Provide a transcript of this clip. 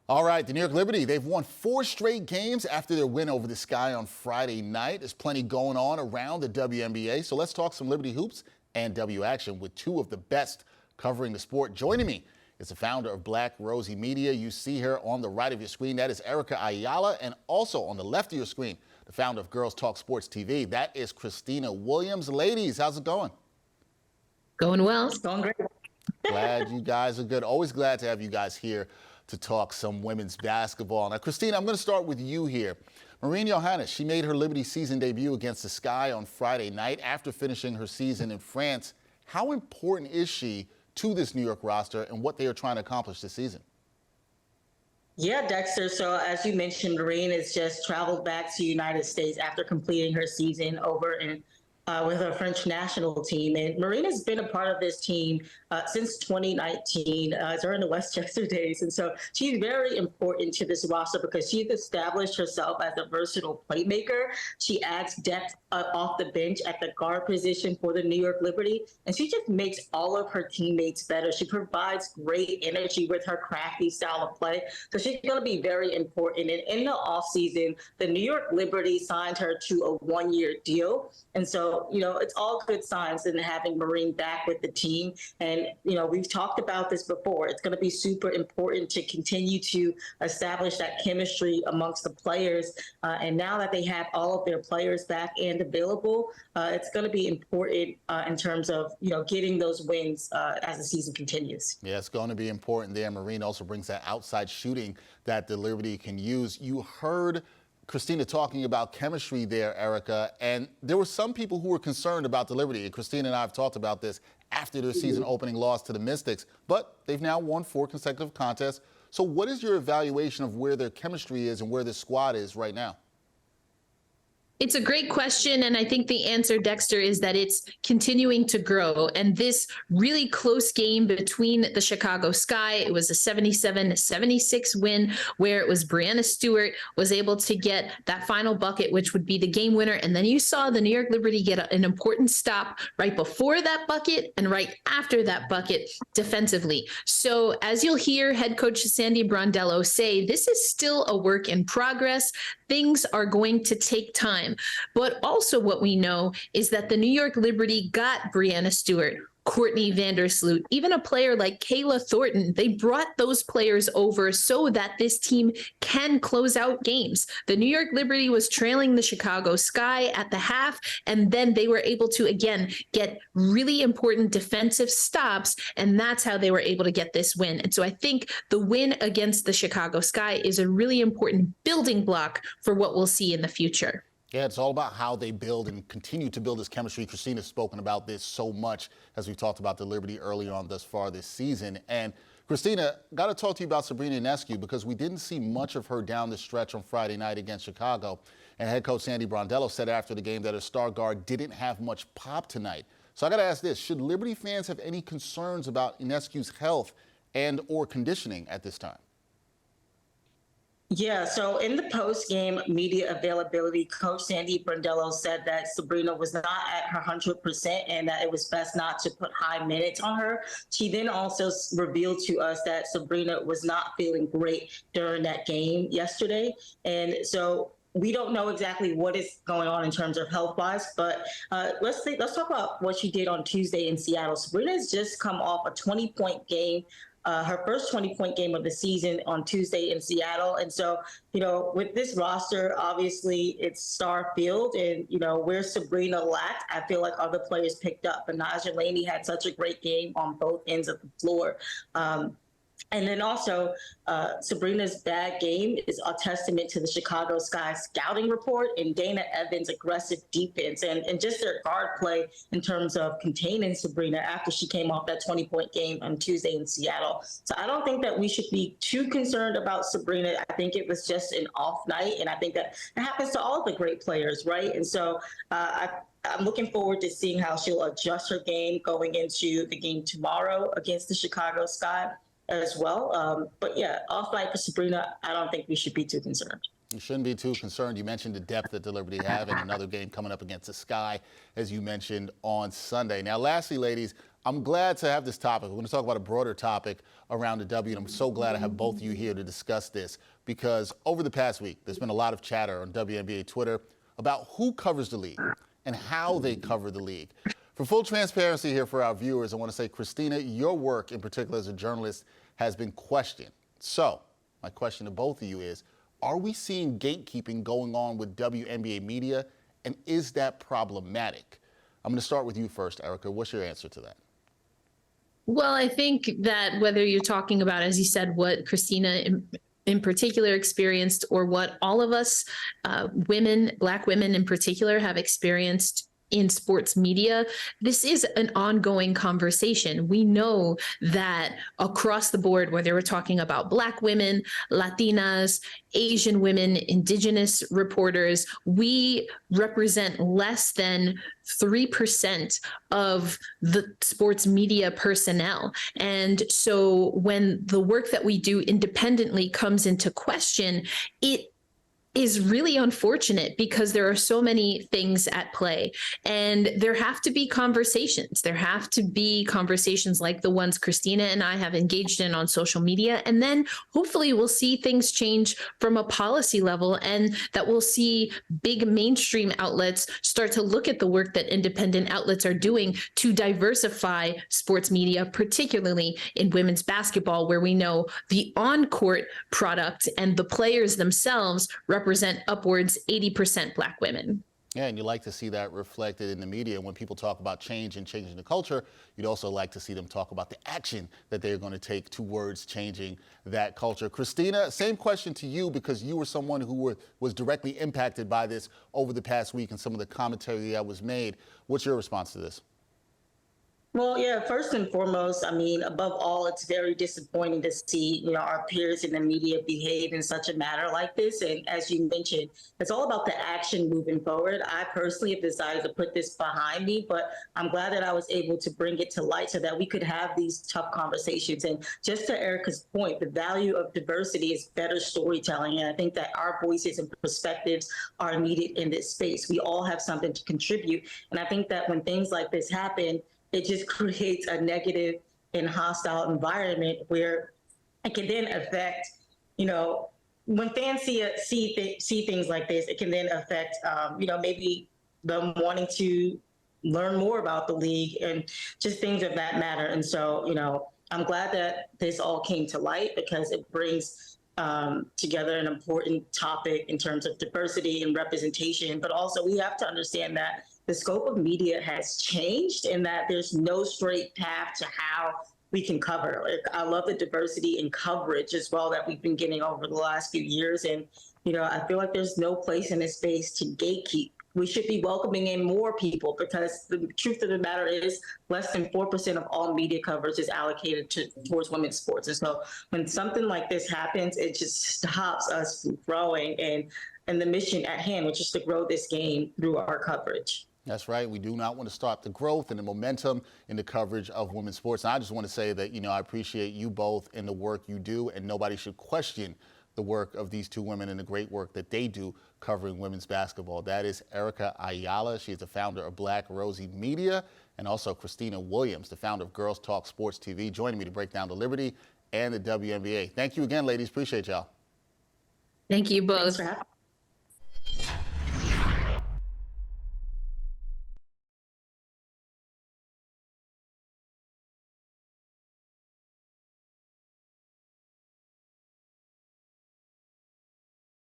All right, the New York Liberty, they've won 4 straight games after their win over the Sky on Friday night. There's plenty going on around the WNBA, so let's talk some Liberty hoops and W action with 2 of the best covering the sport. Joining me is the founder of Black Rosie Media. You see her on the right of your screen. That is Erica Ayala, and also on the left of your screen, the founder of Girls Talk Sports TV. That is Khristina Williams. Ladies, how's it going? Going well. It's going great. Glad you guys are good. Always glad to have you guys here to talk some women's basketball. Now, Khristina, I'm going to start with you here. Sabrina Ionescu, she made her Liberty season debut against the Sky on Friday night after finishing her season in France. How important is she to this New York roster and what they are trying to accomplish this season? Yeah, Dexter. So as you mentioned, Marine has just traveled back to the United States after completing her season over in with her French national team. And Marine has been a part of this team since 2019, during the Westchester days. And so she's very important to this roster because she's established herself as a versatile playmaker. She adds depth off the bench at the guard position for the New York Liberty. And she just makes all of her teammates better. She provides great energy with her crafty style of play. So she's going to be very important. And in the offseason, the New York Liberty signed her to a 1-year deal. And so, it's all good signs in having Marine back with the team. And, we've talked about this before. It's going to be super important to continue to establish that chemistry amongst the players. And now that they have all of their players back and available, it's going to be important in terms of, getting those wins as the season continues. Yeah, it's going to be important there. Marine also brings that outside shooting that the Liberty can use. You heard Khristina talking about chemistry there, Erica, and there were some people who were concerned about the Liberty. And Khristina and I have talked about this after their season opening loss to the Mystics, but they've now won 4 consecutive contests. So what is your evaluation of where their chemistry is and where the squad is right now? It's a great question, and I think the answer, Dexter, is that it's continuing to grow. And this really close game between the Chicago Sky, it was a 77-76 win where it was Breanna Stewart was able to get that final bucket, which would be the game winner. And then you saw the New York Liberty get an important stop right before that bucket and right after that bucket defensively. So as you'll hear head coach Sandy Brondello say, this is still a work in progress. Things are going to take time. But also what we know is that the New York Liberty got Breanna Stewart, Courtney Vandersloot, even a player like Kayla Thornton. They brought those players over so that this team can close out games. The New York Liberty was trailing the Chicago Sky at the half, and then they were able to, again, get really important defensive stops, and that's how they were able to get this win. And so I think the win against the Chicago Sky is a really important building block for what we'll see in the future. Yeah, it's all about how they build and continue to build this chemistry. Khristina's spoken about this so much as we talked about the Liberty early on thus far this season. And Khristina, got to talk to you about Sabrina Ionescu because we didn't see much of her down the stretch on Friday night against Chicago. And head coach Sandy Brondello said after the game that her star guard didn't have much pop tonight. So I got to ask this, should Liberty fans have any concerns about Ionescu's health and or conditioning at this time? Yeah, so in the post-game media availability, Coach Sandy Brondello said that Sabrina was not at her 100% and that it was best not to put high minutes on her. She then also revealed to us that Sabrina was not feeling great during that game yesterday. And so we don't know exactly what is going on in terms of health-wise, but let's talk about what she did on Tuesday in Seattle. Sabrina has just come off a 20-point game. Her first 20-point game of the season on Tuesday in Seattle. And so, with this roster, obviously it's star field and, where Sabrina lacked, I feel like other players picked up. And Naja Laney had such a great game on both ends of the floor. And then also, Sabrina's bad game is a testament to the Chicago Sky scouting report and Dana Evans' aggressive defense and just their guard play in terms of containing Sabrina after she came off that 20-point game on Tuesday in Seattle. So I don't think that we should be too concerned about Sabrina. I think it was just an off night, and I think that it happens to all the great players, right? And so I'm looking forward to seeing how she'll adjust her game going into the game tomorrow against the Chicago Sky as well. But yeah, off night for Sabrina, I don't think we should be too concerned. You shouldn't be too concerned. You mentioned the depth that the Liberty have in another game coming up against the Sky, as you mentioned on Sunday. Now, lastly, ladies, I'm glad to have this topic. We're going to talk about a broader topic around the W, and I'm so glad I have both of you here to discuss this, because over the past week, there's been a lot of chatter on WNBA Twitter about who covers the league and how they cover the league. For full transparency here for our viewers, I want to say, Khristina, your work in particular as a journalist has been questioned. So my question to both of you is, are we seeing gatekeeping going on with WNBA media, and is that problematic? I'm going to start with you first, Erica. What's your answer to that? Well, I think that whether you're talking about, as you said, what Khristina in particular experienced, or what all of us women, Black women in particular, have experienced in sports media, this is an ongoing conversation. We know that across the board, whether we're talking about Black women, Latinas, Asian women, Indigenous reporters, we represent less than 3% of the sports media personnel. And so when the work that we do independently comes into question, it is really unfortunate, because there are so many things at play, and there have to be conversations. There have to be conversations like the ones Khristina and I have engaged in on social media. And then hopefully we'll see things change from a policy level, and that we'll see big mainstream outlets start to look at the work that independent outlets are doing to diversify sports media, particularly in women's basketball, where we know the on-court product and the players themselves represent upwards 80% Black women. Yeah, and you like to see that reflected in the media. When people talk about change and changing the culture, you'd also like to see them talk about the action that they're going to take towards changing that culture. Khristina, same question to you, because you were someone who was directly impacted by this over the past week and some of the commentary that was made. What's your response to this? Well, yeah, first and foremost, I mean, above all, it's very disappointing to see, our peers in the media behave in such a manner like this. And as you mentioned, it's all about the action moving forward. I personally have decided to put this behind me, but I'm glad that I was able to bring it to light so that we could have these tough conversations. And just to Erica's point, the value of diversity is better storytelling. And I think that our voices and perspectives are needed in this space. We all have something to contribute. And I think that when things like this happen, it just creates a negative and hostile environment where it can then affect, when fans see things like this, it can then affect, maybe them wanting to learn more about the league and just things of that matter. And so, I'm glad that this all came to light, because it brings together an important topic in terms of diversity and representation. But also, we have to understand that the scope of media has changed, and that there's no straight path to how we can cover. I love the diversity in coverage as well that we've been getting over the last few years. And, I feel like there's no place in this space to gatekeep. We should be welcoming in more people, because the truth of the matter is less than 4% of all media coverage is allocated towards women's sports. And so when something like this happens, it just stops us from growing and the mission at hand, which is to grow this game through our coverage. That's right. We do not want to stop the growth and the momentum in the coverage of women's sports. And I just want to say that, I appreciate you both and the work you do, and nobody should question the work of these two women and the great work that they do covering women's basketball. That is Erica Ayala. She is the founder of Black Rosie Media, and also Khristina Williams, the founder of Girls Talk Sports TV, joining me to break down the Liberty and the WNBA. Thank you again, ladies. Appreciate y'all. Thank you both. Thanks for having me.